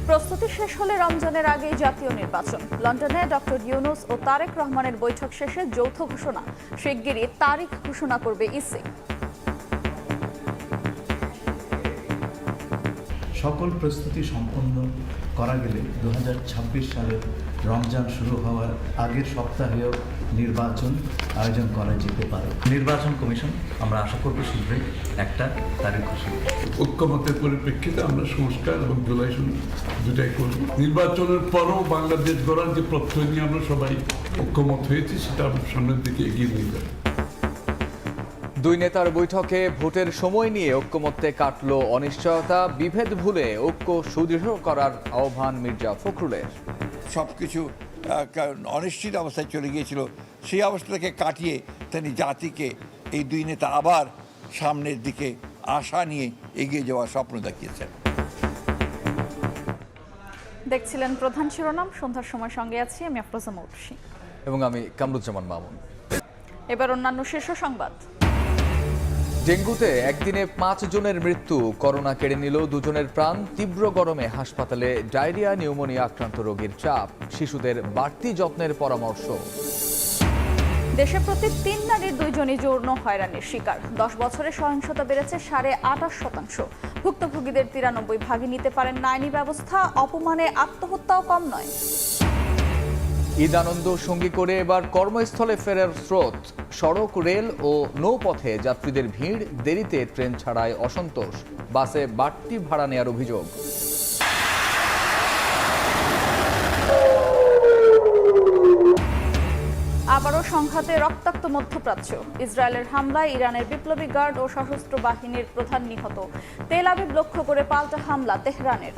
প্রস্তুতি শেষ হলে রমজানের আগেই জাতীয় নির্বাচন। লন্ডনে ডক্টর ইউনূস ও তারেক রহমানের বৈঠক শেষে যৌথ ঘোষণা, শিগগিরই তারিখ ঘোষণা করবে ইসি। সকল প্রস্তুতি সম্পন্ন করা গেলে 2026 সালের রমজান শুরু হওয়ার আগের সপ্তাহেও নির্বাচন আয়োজন করা যেতে পারে। নির্বাচন কমিশন আমরা আশা করব শীঘ্রই একটা তারিখ ঘোষণা। ঐক্যমতের পরিপ্রেক্ষিতে আমরা সংস্কার এবং জুলাই দুটাই করব। নির্বাচনের পরও বাংলাদেশ গড়ার যে প্রত্যয় নিয়ে আমরা সবাই ঐক্যমত হয়েছি সেটা আমরা সামনের দিকে এগিয়ে নিয়ে যাব। দুই নেতার বৈঠকে ভোটের সময় নিয়ে ঐক্যমত্যে কাটল অনিশ্চয়তা। বিভেদ ভুলে ঐক্য সুদৃঢ় করার আহ্বান মির্জা ফখরুলের। সবকিছু অনিশ্চিত অবস্থায় চলে গিয়েছিল, সেই অবস্থাটাকে কাটিয়ে তিনি জাতিকে এই দুই নেতা আবার সামনের দিকে আশা নিয়ে এগিয়ে যাওয়ার স্বপ্ন দেখিয়েছেন। দেখছিলেন প্রধান শিরোনাম। সন্ধ্যার সময় সঙ্গে আছি আমি আফরোজা মৌটুসী এবং আমি কামরুজ্জামান মামুন। এবার অন্যান্য শীর্ষ সংবাদ। ডেঙ্গুতে একদিনে 5 জনের মৃত্যু, করোনা কেড়ে নিল 2 জনের প্রাণ। তীব্র গরমে হাসপাতালে ডায়রিয়া নিউমোনিয়া আক্রান্ত রোগীর চাপ, শিশুদের বাড়তি যত্নের পরামর্শ। দেশে প্রতি 3 নারীর 2 জনই যৌন হয়রানির শিকার। 10 বছরে সহিংসতা বেড়েছে 28.5%। ভুক্তভোগীদের 93 ভাগই নিতে পারেন না আইনি ব্যবস্থা। অপমানে আত্মহত্যাও কম নয়। ঈদ আনন্দ সঙ্গী করে এবার কর্মস্থলে ফেরার স্রোত। সড়ক, রেল ও নৌপথে যাত্রীদের ভিড়, দেরিতে ট্রেন ছাড়ায় অসন্তোষ। বাসে বাড়তি ভাড়া নেওয়ার অভিযোগ। আবারও সংঘাতে রক্তাক্ত মধ্যপ্রাচ্য। ইসরায়েলের হামলায় ইরানের বিপ্লবী গার্ড ও সশস্ত্র বাহিনীর প্রধান নিহত। তেল আবিব লক্ষ্য করে পাল্টা হামলা তেহরানের।